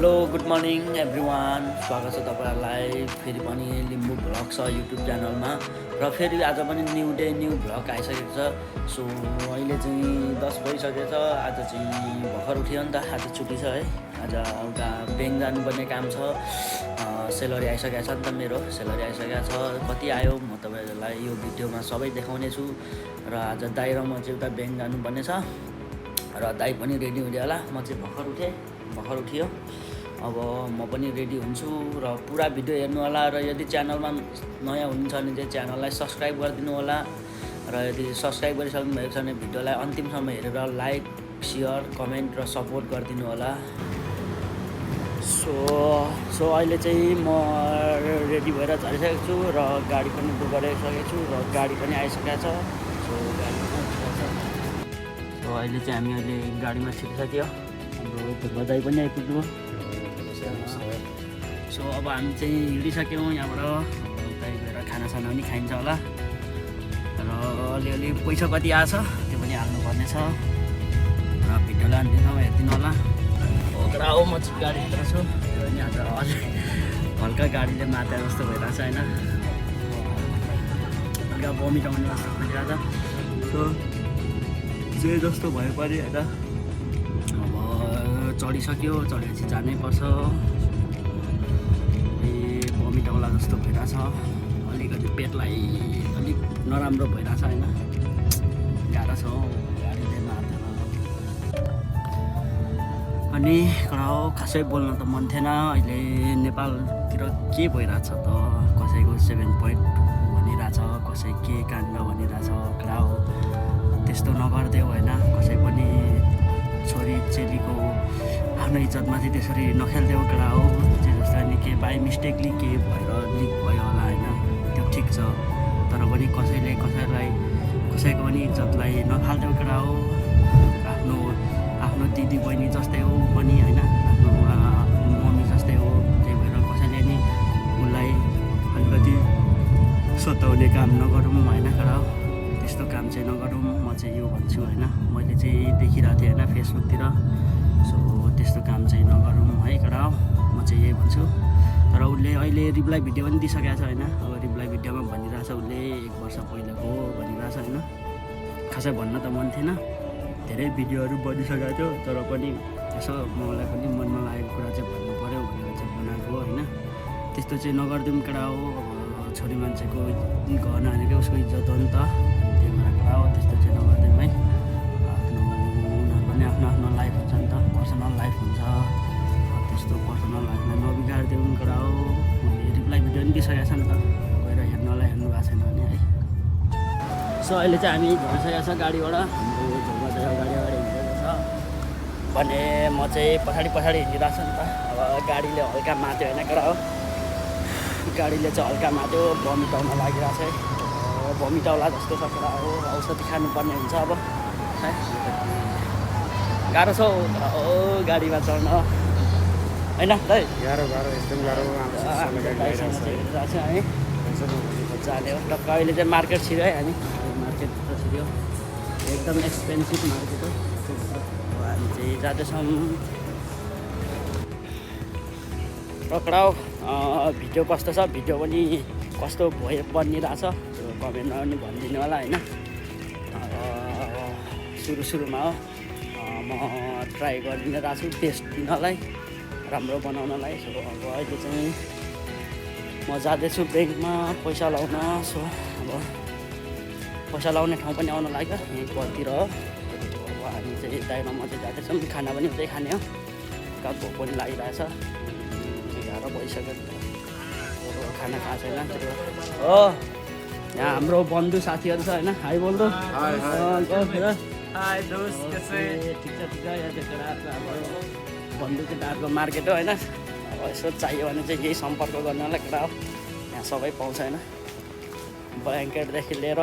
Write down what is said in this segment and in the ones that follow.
Hello good morning everyone, स्वागत छ तपाईँहरूलाई फेरि पनि लिम्बू भ्लग छ युट्युब च्यानलमा। र फेरि आज पनि न्यू डे न्यू भ्लग आइसकेको छ। सो अहिले चाहिँ 10 भइसकेको छ। आज चाहिँ भर्खर उठ्यो नि त, आज छुट्टी छ है। आज एउटा ब्याङ्क जानुपर्ने काम छ। सेलरी आइसकेको छ नि त, मेरो सेलरी आइसकेको छ। कति आयो म तपाईँहरूलाई यो भिडियोमा सबै देखाउने छु। र आज दाइ र म चाहिँ एउटा ब्याङ्क जानुपर्ने छ। र दाइ पनि रेडी हुँदै होला। म चाहिँ भर्खर उठ्यो। अब म पनि रेडी हुन्छु र पुरा भिडियो हेर्नु होला। र यदि च्यानलमा नयाँ हुनुहुन्छ भने चाहिँ च्यानललाई सब्सक्राइब गरिदिनु होला। र यदि सब्सक्राइब गरिसक्नु भएको छ भने भिडियोलाई अन्तिमसम्म हेरेर लाइक, सेयर, कमेन्ट र सपोर्ट गरिदिनु होला। सो अहिले चाहिँ म रेडी भएर झरिसकेको छु र गाडी पनि बुक गरिसकेको छु र गाडी पनि आइसकेको छ। सो अहिले चाहिँ हामी अहिले गाडीमा छिरिसक्यो। अब दाइ पनि आइपुग्नु। सो अब हामी चाहिँ हिँडिसक्यौँ यहाँबाट। दाइ गएर खानासाना पनि खाइन्छ होला। र अलिअलि पैसा कति आएछ त्यो पनि हाल्नुपर्ने छ। र भिडियोलाई अन्तिमसम्म हेरिदिनु होला। हो म चाहिँ गाडीभित्र छु। अनि आज हल्का गाडीले माता जस्तो भइरहेको छ होइन, हल्का भमिट आउने जस्तो भइरहेको छ। सो जे जस्तो भयो पनि होइन, अब चढिसक्यो, चढेपछि जानै पर्छ। भमिट आउला जस्तो भइरहेछ, अलिकति पेटलाई अलिक नराम्रो भइरहेछ होइन, गाह्रो छ गाडीले मार्दैन। अनि खासै बोल्न त मन थिएन। अहिले नेपालतिर के भइरहेछ त, कसैको 7 पोइन्ट भनिरहेछ, कसै के काण्ड भनिरहेछ। क्राउ त्यस्तो नगरिदेऊ होइन, कसै पनि छोरी चेलीको आफ्नो इज्जतमाथि त्यसरी नखेल्देऊ। कडा हो जे जस्तो नि के बाई मिस्टेकली के भएर लिक भयो होला होइन, त्यो ठिक छ। तर पनि कसैले कसैको पनि इज्जतलाई नफाल्देऊ। कडा हो आफ्नो दिदी बहिनी जस्तै हो पनि होइन, आफ्नो मम्मी जस्तै हो। त्यही भएर कसैले नि उसलाई अलिकति सताउने काम नगरौँ होइन। कडा हो त्यस्तो काम चाहिँ नगरौँ, म चाहिँ यो भन्छु होइन। मैले चाहिँ देखिरहेको थिएँ होइन फेसबुकतिर। सो त्यस्तो काम चाहिँ नगरौँ है कडा हो, म चाहिँ यही भन्छु। तर उसले अहिले रिप्लाई भिडियो पनि दिइसकेको छ होइन। अब रिप्लाई भिडियोमा भनिरहेछ उसले 1 वर्ष पहिलाको भनिरहेछ होइन। खासै भन्न त मन थिएन, धेरै भिडियोहरू बनिसकेको थियो। तर पनि यसो मलाई पनि मनमा लागेको कुरा चाहिँ भन्नु पऱ्यो भनेर चाहिँ बनाएको होइन। त्यस्तो चाहिँ नगरिदिउँ कडा हो। अब छोरी मान्छेको घर नानीको उसको इज्जत हो नि त, त्यही भएर कडा हो त्यस्तो चाहिँ नगरिदिउँ है। उनीहरू पनि आफ्नो लाइफ हुन्छ नि त, पर्सनल लाइफ हुन्छ। त्यस्तो पर्सनल लाइफलाई नबिगारिदिउँ कडा हो। मैले रिप्लाई भिडियो पनि दिइसकेको छ नि त, गएर हेर्नुलाई हेर्नु भएको छैन भने है। सो अहिले चाहिँ हामी झरिसकेको छ गाडीबाट। हाम्रो झोलमा चाहिँ गाडी अगाडि हिँडेको छ भने म चाहिँ पछाडि हिँडिरहेको छु नि त। अब गाडीले हल्का मात्यो होइन कडा हो, गाडीले चाहिँ हल्का मात्यो। भमिट आउन लागिरहेको छ है, भमिट आउला जस्तो छ कडा हो। औषधि खानुपर्ने हुन्छ अब है। गाह्रो छ हो गाडीमा चढ्न होइन दाइ, गाह्रो एकदम गाह्रो है। जाने हो टक्क अहिले चाहिँ मार्केट छिर्यो है हामी। मार्केटभित्र छिर्यो, एकदम एक्सपेन्सिभ मार्केट हो। हामी चाहिँ जाँदैछौँ। कडा हो भिडियो कस्तो छ, भिडियो पनि कस्तो बनिरहेछ त्यो कमेन्टमा पनि भनिदिनु होला होइन। सुरुमा हो म ट्राई गरिरहेको छु टेस्ट दिनलाई, राम्रो बनाउनलाई। सो अब अहिले चाहिँ म जाँदैछु ब्याङ्कमा पैसा लाउन। सो अब पैसा लाउने ठाउँ पनि आउन लाग्यो यहीँ परतिर हो। अब हामी चाहिँ दाइमा म चाहिँ जाँदैछौँ। खाना पनि उतै खाने हो, भोक पनि लागिरहेछ, 11 भइसक्यो। खाना खाएको छैन हो। यहाँ हाम्रो बन्धु साथीहरू छ होइन, हाई बोल्दो। ठिक छ यहाँ देखेर हाम्रो बन्धु केटाहरूको मार्केट हो होइन। अब यसो चाहियो भने चाहिँ यही सम्पर्क गर्नलाई कडा हो, यहाँ सबै पाउँछ होइन। ब्ल्याङ्केटदेखि लिएर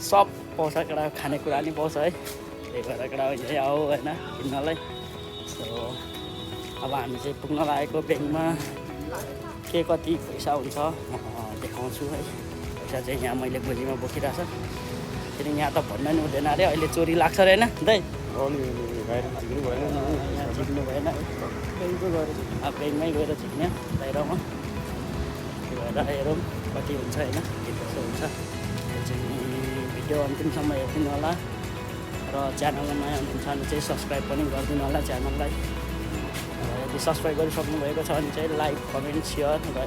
सब पाउँछ कडा, खानेकुरा नि पाउँछ है। त्यही भएर कडा यहीँ आऊ होइन किन्नलाई। सो अब हामी चाहिँ पुग्न लागेको ब्याङ्कमा। के कति पैसा हुन्छ देखाउँछु है। पैसा चाहिँ यहाँ मैले गोजीमा बोकिरहेको छ। फेरि यहाँ त भन्न नि हुँदैन अरे, अहिले चोरी लाग्छ अरे होइन दाइ। यहाँ झिक्नु भएन ब्याङ्कको गएर ब्याङ्कमै गएर झिक्ने बाहिरमा त्यो भएर हेरौँ कति हुन्छ होइन के कसो हुन्छ त्यो चाहिँ भिडियो अन्तिमसम्म हेरिदिनु होला र च्यानलमा नयाँ हुनुहुन्छ भने चाहिँ सब्सक्राइब पनि गरिदिनु होला च्यानललाई यदि सब्सक्राइब गरिसक्नु भएको छ भने चाहिँ लाइक कमेन्ट सेयर र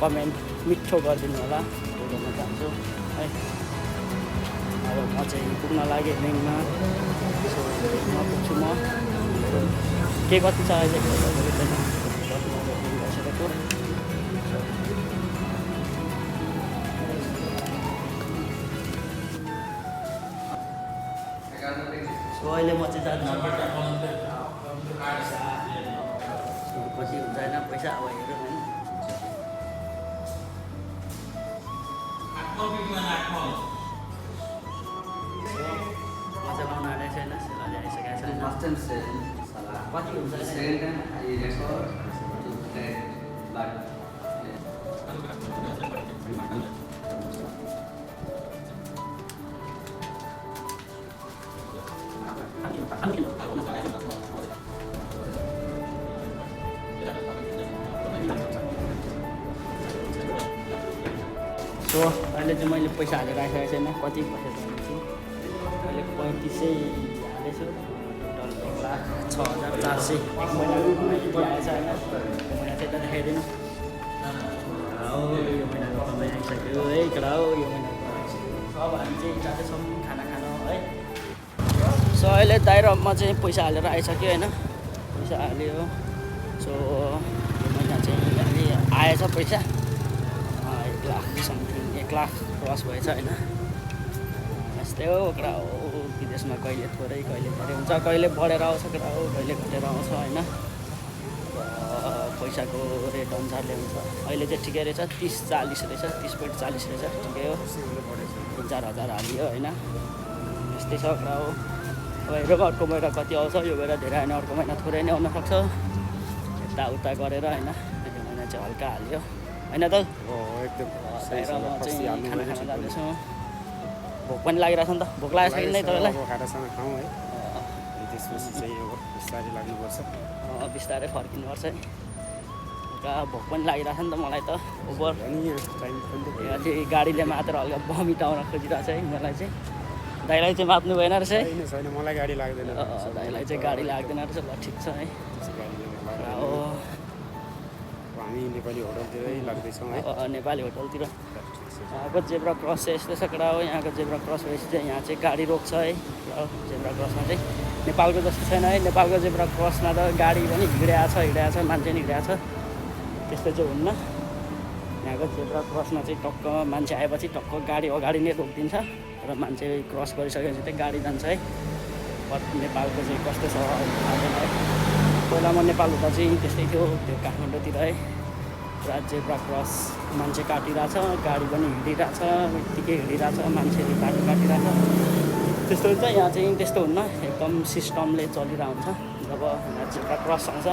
कमेन्ट मिठो गरिदिनु होला त्यो भन्न चाहन्छु है अब म चाहिँ पुग्न लागेँ ब्याङ्कमा सो ब्याङ्कमा पुग्छु म के कति छ अहिले भइसकेको सो अहिले म चाहिँ जानु कति हुन्छ होइन पैसा अब हेरौँ होइन मजा लाउनु आएको छैन सेला ल्याइसकेको छैन कति हुन्छ सो अहिले चाहिँ मैले पैसा हालेर राखेको छैन कति पैसा चाहिँ अहिले 3500 हालेछु टोटल 1,06,400 एक महिनाको मैले आएछ होइन यो महिना चाहिँ त देखाइदिनु हो यो महिनाको कमाइ आइसक्यो है कडा हो यो महिनाको अब हामी चाहिँ जाँदैछौँ खाना खान है सो अहिले दाइरमा चाहिँ पैसा हालेर आइसक्यो होइन पैसा हाल्यो सो यो महिना चाहिँ अलि आएछ पैसा 1 लाख समथिङ 1 लाख क्रस भएछ होइन यस्तै हो कडा हो विदेशमा कहिले थोरै कहिले धेरै हुन्छ कहिले बढेर आउँछ कडा हो कहिले घटेर आउँछ होइन पैसाको रेट अनुसारले हुन्छ अहिले चाहिँ ठिकै रहेछ 30-40 रहेछ 30.40 रहेछ ठिकै हो 3-4 हजार हालियो होइन यस्तै छ कडा हो अब हेरौँ अर्को महिना कति आउँछ यो महिना धेरै होइन अर्को महिना थोरै नै आउनसक्छ यताउता गरेर होइन यो महिना चाहिँ हल्का हाल्यो होइन त एकदम बाहिर म चाहिँ खाना खान जाँदैछु भोक पनि लागिरहेको छ नि त भोक लागेको छ कि नै तपाईँलाई खानासाना खाउँ है त्यसपछि चाहिँ अब बिस्तारै लाग्नुपर्छ बिस्तारै फर्किनुपर्छ है भोक पनि लागिरहेको छ नि त मलाई त ओभर यहाँ चाहिँ गाडीले मात्र हल्का भमिट आउन खोजिरहेको छ है मलाई चाहिँ दाइलाई चाहिँ माप्नु भएन रहेछ है छैन मलाई गाडी लाग्दैन दाइलाई चाहिँ गाडी लाग्दैन रहेछ ल ठिक छ है हो हामी नेपाली होटलतिरै लाग्दैछौँ है नेपाली होटलतिर यहाँको जेब्रा क्रस चाहिँ यस्तो छ कडा हो यहाँको जेब्रा क्रस भएपछि चाहिँ यहाँ चाहिँ गाडी रोक्छ है जेब्रा क्रसमा चाहिँ नेपालको जस्तो छैन है नेपालको जेब्रा क्रसमा त गाडी पनि हिँडिरहेको छ मान्छे पनि हिँडिरहेको छ त्यस्तो चाहिँ हुन्न यहाँको जेब्रा क्रसमा चाहिँ टक्क मान्छे आएपछि टक्क गाडी अगाडि नै रोकिदिन्छ र मान्छे क्रस गरिसकेपछि चाहिँ गाडी जान्छ है नेपालको चाहिँ कस्तो छ थाहा छैन है पहिला म नेपाल हुँदा चाहिँ त्यस्तै थियो त्यो काठमाडौँतिर है पुरा जेब्रा क्रस मान्छे काटिरहेछ गाडी पनि हिँडिरहेछ यत्तिकै हिँडिरहेछ मान्छेले बाटो काटिरहेछ त्यस्तो हुन्छ यहाँ चाहिँ त्यस्तो हुन्न एकदम सिस्टमले चलिरहेको हुन्छ जब यहाँ जेब्रा क्रस आउँछ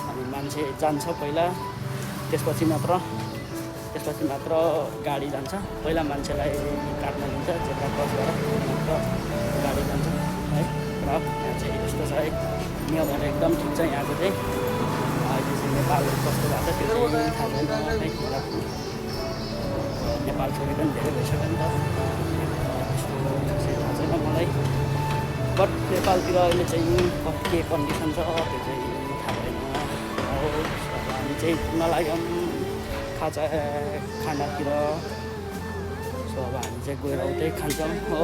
अनि मान्छे जान्छ पहिला त्यसपछि मात्र गाडी जान्छ पहिला मान्छेलाई काट्न दिन्छ जेब्रा क्रस गरेर मात्र गाडी जान्छ है र यहाँ चाहिँ यस्तो छ है नियमहरू एकदम ठिक छ यहाँको चाहिँ अहिले चाहिँ नेपाल कस्तो भएको छ त्यो चाहिँ थाहा छैन है नेपाल छोडेर पनि धेरै भइसक्यो नि त त्यस्तो थाहा छैन मलाई बट नेपालतिर अहिले चाहिँ के कन्डिसन छ त्यो चाहिँ थाहा भएन हो हामी चाहिँ पुग्न लाग्यौँ खानातिर सो अब हामी चाहिँ गएर उतै खान्छौँ हो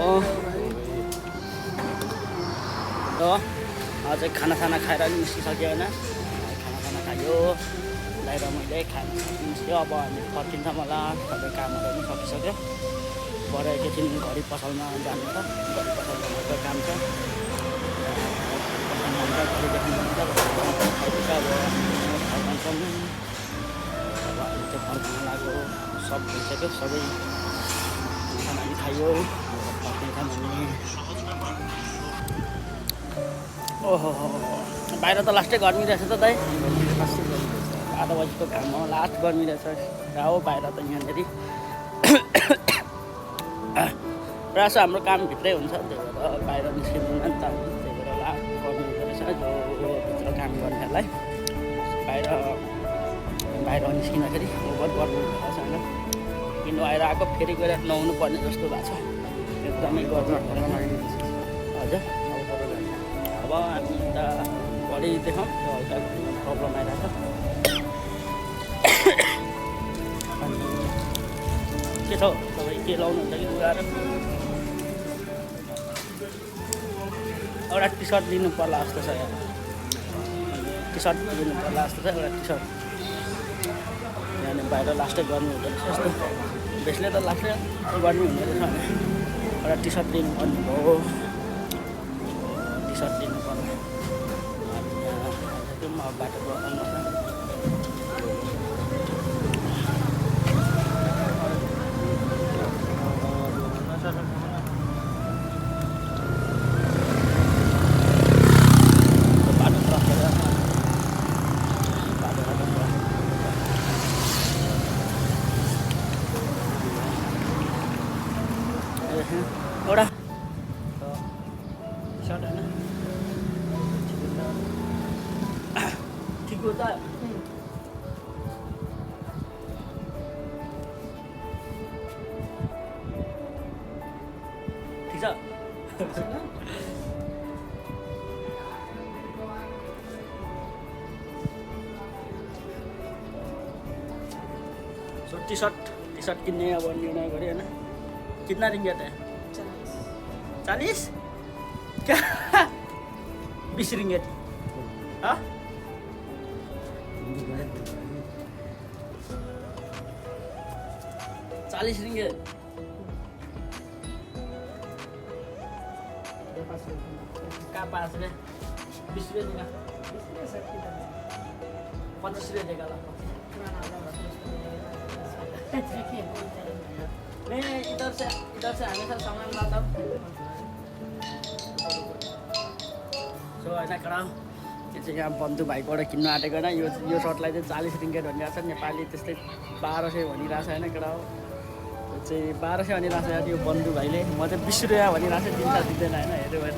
अझै खानासाना खाएर निस्किसक्यो होइन खानासाना खायो ल्याएर मैले खानु निस्क्यो अब हामी फर्किन्छौँ होला सबै कामहरू पनि सकिसक्यो भरे एकैछिन घडी पसलमा जानु छ घडी पसलमा भएको काम छ अब हामी चाहिँ फर्किन लाग्यो सब भइसक्यो सबै खाना पनि खायो फर्किन्छौँ हामी ओहो बाहिर त लास्टै गर्मी रहेछ त दाइ 8 बजीको काम हो लास्ट गर्मी रहेछ हो बाहिर त यहाँनिर प्रायः हाम्रो काम भित्रै हुन्छ त्यही भएर बाहिर निस्किँदैन नि त बाहिर निस्किँदाखेरि ओभर गर्नु भएको छ होइन किन्नु आएर आएको फेरि गएर नुहाउनु पर्ने जस्तो भएको छ एकदमै गर्नु हजुर अब हामी त भोलि देखाउँ हल्का प्रब्लम आइरहेको छ अनि के छ तपाईँ के लाउनुहुन्छ कि लुगाहरू एउटा टी सर्ट लिनु पर्ला जस्तो छ यहाँ टी सर्ट लिनु पर्ला जस्तो छ एउटा टी सर्ट यहाँनिर बाहिर लास्टै गर्नु हुँदो रहेछ जस्तो बेसले त लाग्छ गर्नु हुँदो रहेछ भने एउटा टी सर्ट लिनु पर्ने भयो टी सर्ट लिनु पर्ने अब बाटो आउनुहोस् न एउटा सर्ट होइन ठिक हो त ठिक छ टी सर्ट किन्ने अब निर्णय गरेँ होइन कितना रिंगेट है 40 क्या 20 रिंगेट हाँ 40 रिंगेट कहाँ 5 रे 20 रे देगा 25 रे देगा नहीं इधर से हमेशा सामान लाता हूँ सो होइन कराऊ यो चाहिँ यहाँ बन्धु भाइबाट किन्नु आँटेको होइन यो सर्टलाई चाहिँ 40 रिङ्गेट भनिरहेको छ नेपाली त्यस्तै 1200 भनिरहेको छ होइन कराऊ यो चाहिँ 1200 भनिरहेको छ यो बन्धु भाइले म चाहिँ 20 रुपियाँ भनिरहेको छु दिन्छ दिँदैन होइन हेऱ्यो भएन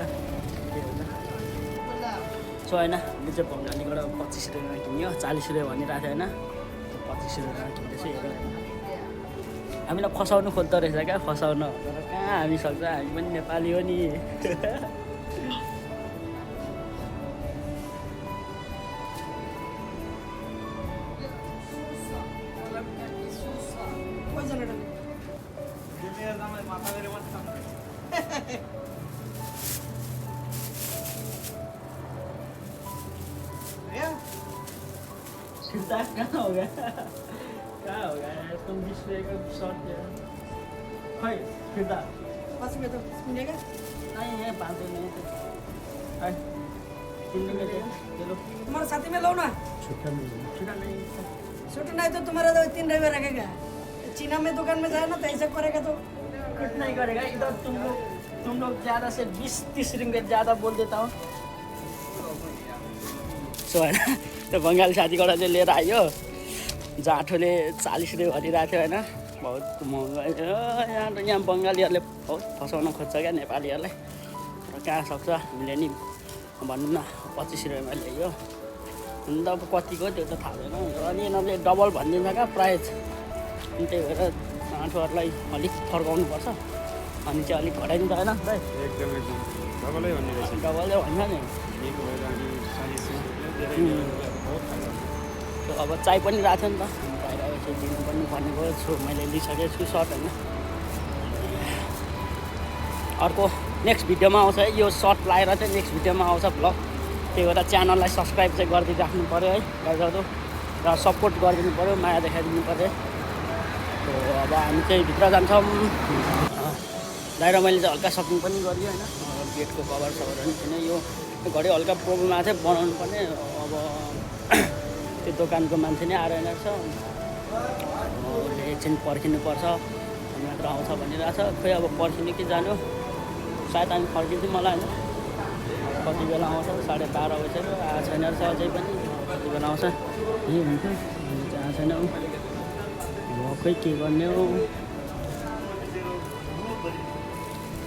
सो होइन यो चाहिँ बङ्गालीबाट 25 रुपियाँमा किन्यो 40 रुपियाँ भनिरहेको थियो होइन 25 रुपियाँमा किन्दैछु हेऱ्यो हामीलाई फसाउनु खोज्दो रहेछ क्या फसाउनु तर कहाँ हामी सक्छ हामी पनि नेपाली हो नि कहाँ हो गया क्या हो गया तुम 20 रुपये का शॉर्ट दिया भाई फिरता 5 रुपये तो मिलेगा नहीं है 5 रुपये नहीं थे हाय 3 रुपये थे चलो तुम्हारे साथी में लो ना छुट्टा नहीं तो तुम्हारा तो 3 रुपये रखेगा चीना में दुकान में जाए ना तो ऐसा करेगा तो कुछ नहीं करेगा इधर तुम लोग ज़्यादा से 20-30 रिंगेट ज़्यादा बोल देता हूँ सो है ना तो बङ्गाली साथीबाट चाहिँ लिएर आयो जाँठोले 40 रुपियाँ भनिरहेको थियो होइन बहुत महँगो यहाँ बङ्गालीहरूले बहुत फसाउन खोज्छ क्या नेपालीहरूलाई र कहाँ सक्छ हामीले नि भनौँ न 25 रुपियाँमा ल्यायो हुन त अब कतिको त्यो त थाहा छैन अनि यिनीहरूले डबल भनिदिन्छ क्या प्राइस अनि त्यही भएर जाँठोहरूलाई अलिक फर्काउनुपर्छ अनि चाहिँ अलिक घटाइदिन्छ होइन दाइ डबलै भन्ने रहेछ डबलै भन्छ नि अब चाय पनि राख्यो नि त बाहिर चाहिँ दिनु पनि पर्ने भयो छु मैले लिइसकेको छु सर्ट होइन अर्को नेक्स्ट भिडियोमा आउँछ है यो सर्ट लाएर चाहिँ नेक्स्ट भिडियोमा आउँछ भ्लग त्यही भएर च्यानललाई सब्सक्राइब चाहिँ गरिदिइ राख्नु पऱ्यो है गाइजहरू र सपोर्ट गरिदिनु पऱ्यो माया देखाइदिनु पऱ्यो अब हामी चाहिँ भित्र जान्छौँ बाहिर मैले चाहिँ हल्का सपिङ पनि गरेँ होइन गेटको कभर सभरहरू पनि थिएन यो घरि हल्का प्रब्लम आएको थियो बनाउनु पर्ने अब त्यो दोकानको मान्छे नै आएर रहेछ उसले एकछिन पर्खिनुपर्छ अनि मात्र आउँछ भनिरहेछ खोइ अब पर्खिनु कि जानु सायद हामी फर्किन्थ्यौँ मलाई होइन कति बेला आउँछ 12:30 भइसक्यो आएको छैन रहेछ अझै पनि कति बेला आउँछ यही हुन्छ अहिले चाहिँ आएको छैन अब खोइ के गर्ने हो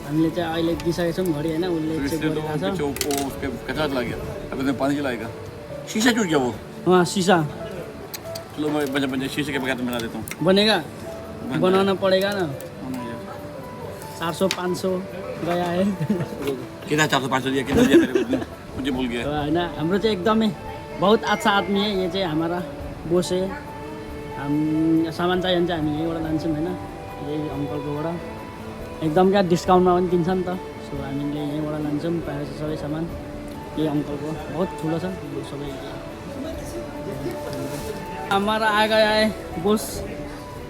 हामीले चाहिँ अहिले दिइसकेको छौँ घडी होइन उसले चेक गरिरहेको छ उसके साथ लग गया अब तो पानी चलाएगा शीशा टूट गया वो वहाँ शीशा लो मैं बजे शीशे के बगैर बना देता हूँ। बनेगा, बन बनाना पड़ेगा ना। जाएगा। 400-500 गया है। कितना 400-500 दिया, कितना दिया मेरे को मुझे भूल गया। होइन हाम्रो चाहिँ एकदमै बहुत अच्छा आदमी है ये चाहिँ हमारा बोस है। हम सामान चाहियो भने चाहिँ हामी यहीँबाट लान्छौँ होइन, यही अङ्कलकोबाट एकदम क्या डिस्काउन्टमा पनि दिन्छ नि त। सो हामीले यहीँबाट लान्छौँ प्रायः जस्तो सबै सामान। यही अङ्कलको बहुत ठुलो छ यो सबै। हमारा आ गया है बोस।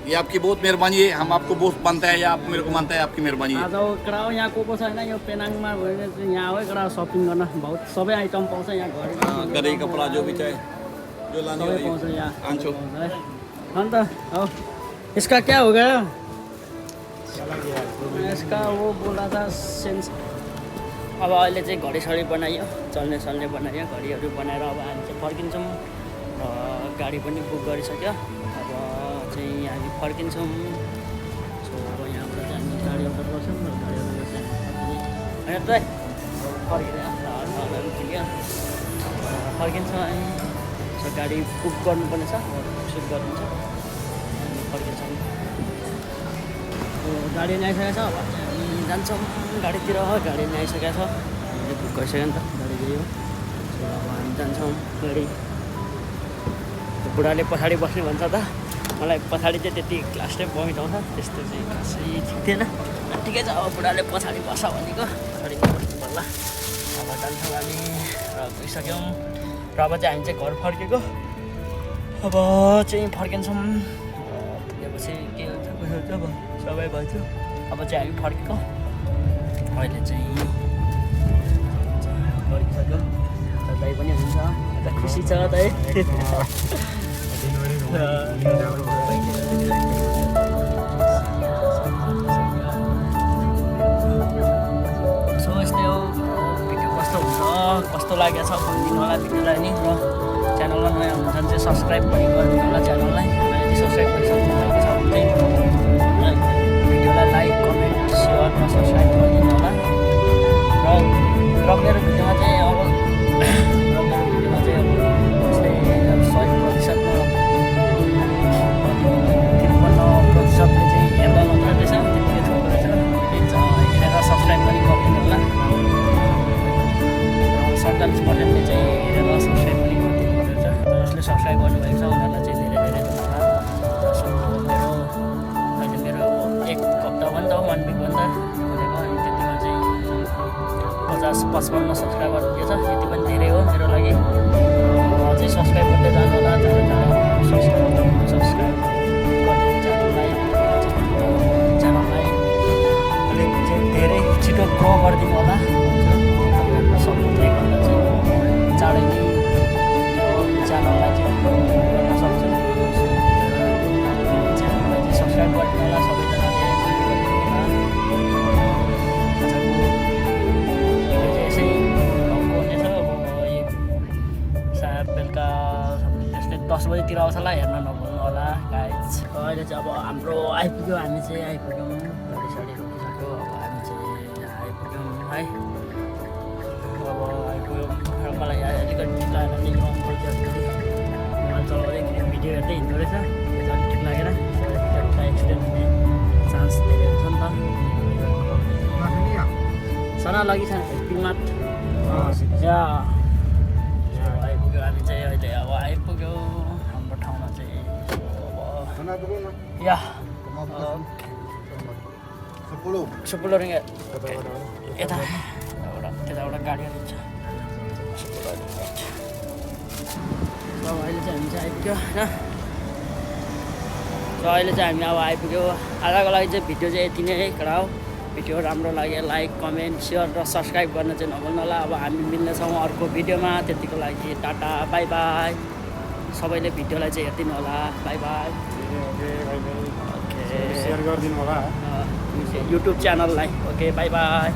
ये आपकी बहुत मेहरबानी है, हम आपको बहुत मानते हैं या आप मेरे को मानते हैं, आपकी मेहरबानी है। आज कडा हो यहाँ को को छैन, यो पेनाङमा भयो भने यहाँ हो कडा सपिङ गर्न बहुत सबै आइटम पाउँछ यहाँ घरि। गरे कपड़ा जो भी चाहे जो लाने सबै हो पाउँछ यहाँ। आंचो अन्त हो इसका क्या हो गया? इसका वो बोला था सेन्स। अब अहिले चाहिँ घडी बनाइयो, चल्ने सल्ने बनाइयो, घडीहरू बनाएर अब हामी चाहिँ फर्किन्छौँ। गाडी पनि बुक गरिसक्यो, अब चाहिँ हामी फर्किन्छौँ। सो यहाँबाट चाहिँ हामी गाडी अर्डर गर्छौँ र गाडी अर्डर गर्छ होइन त फर्किन्छौँ हामी। सो गाडी बुक गर्नुपर्ने छ, सुट गरिन्छ, हामी फर्किन्छौँ। गाडी नै आइसकेको छ, अब हामी जान्छौँ गाडीतिर। गाडी नै आइसकेको छ, हामीले बुक गरिसक्यो नि त गाडी गयो। सो अब हामी जान्छौँ गाडी। बुढाले पछाडि बस्ने भन्छ त, मलाई पछाडि चाहिँ त्यति क्लास टाइम भमिट आउँछ, त्यस्तो चाहिँ खासै ठिक थिएन। ठिकै छ, अब बुढाले पछाडि बस्छ भनेको पछाडि बस्नु पर्ला। अब जान्छौँ हामी र गइसक्यौँ र अब चाहिँ हामी चाहिँ घर फर्केको। अब चाहिँ फर्किन्छौँ, पुगेपछि के हुन्छ कसो हुन्छ अब सबै भन्छ। अब चाहिँ हामी फर्केको, अहिले चाहिँ फर्किसक्यो। दाइ पनि हुन्छ, अन्त खुसी छ दाइ। सो यस्तै हो, भिडियो कस्तो हुन्छ कस्तो लागेको छ भनिदिनु होला भिडियोलाई नि। र च्यानलमा नयाँ हुनुहुन्छ भने चाहिँ सब्सक्राइब पनि गरिदिनु होला च्यानललाई। यदि सब्सक्राइब गरिसक्नु भएको छ भने चाहिँ भिडियोलाई लाइक कमेन्ट सेयर र सब्सक्राइब गरिदिनु होला। र मेरो भिडियोमा चाहिँ अब यस्तै 100%मा 53%ले चाहिँ हेर्दा मात्र रहेछ, त्यतिकै छोएको रहेछ। हेरेर सब्सक्राइब पनि गरिदिनु होला। 47%ले चाहिँ हेरेर सब्सक्राइब पनि गरिदिनु रहेछ। जसले सब्सक्राइब गर्नुभएको छ उनीहरूलाई चाहिँ धेरै धेरै धन्यवाद। सो अहिले मेरो 1 हप्ता भयो नि त, 1 विक भयो नि त गरेको, अनि त्यतिमा चाहिँ 50-55 सब्सक्राइबर पुगेछ। यति पनि धेरै हो मेरो लागि। अझै सब्सक्राइब गर्दै जानु होला, सब्सक्राइब गरिदिनु च्यानललाई अलिक चाहिँ धेरै छिटो ग्रो गरिदिनु होला। तपाईँहरूको सपोर्टले गर्दा चाहिँ चाँडै नै च्यानललाई चाहिँ ग्रो गर्न सक्छु। च्यानललाई चाहिँ सब्सक्राइब गरिदिनु होला सबैजनाले। बेलुका त्यस्तै 10 बजीतिर आउँछ होला, हेर्न नभुल्नु होला गाइज। अहिले चाहिँ अब हाम्रो आइपुग्यो, हामी चाहिँ आइपुग्यौँ। गाडी साडी रोकिसक्यो, अब हामी चाहिँ आइपुग्यौँ है। अब आइपुग्यौँ र मलाई अलिकति ठिक लागेन नि, मोबाइल चलाउँदै भिडियो हेर्दै हिँड्दो रहेछ, अलिक ठिक लागेन। एक्सिडेन्ट हुने चान्स धेरै हुन्छ नि त। सना लागि छ पिमाट या आइपुग्यो हामी चाहिँ अहिले। अब आइपुग्यो हाम्रो ठाउँमा चाहिँ। अब या सुपुलो रिङ त्यताबाट गाडीहरू छ। अब अहिले चाहिँ हामी चाहिँ आइपुग्यो होइन। सो अहिले चाहिँ हामी अब आइपुग्यो। आजको लागि चाहिँ भिडियो चाहिँ यति नै कडा हो। भिडियो राम्रो लाग्यो लाइक कमेन्ट सेयर र सब्सक्राइब गर्न चाहिँ नभुल्नु होला। अब हामी मिल्नेछौँ अर्को भिडियोमा, त्यतिको लागि टाटा बाई बाई। सबैले भिडियोलाई चाहिँ हेरिदिनु होला, बाई बाई। ओके सेयर गरिदिनु होला युट्युब च्यानललाई। Okay by by.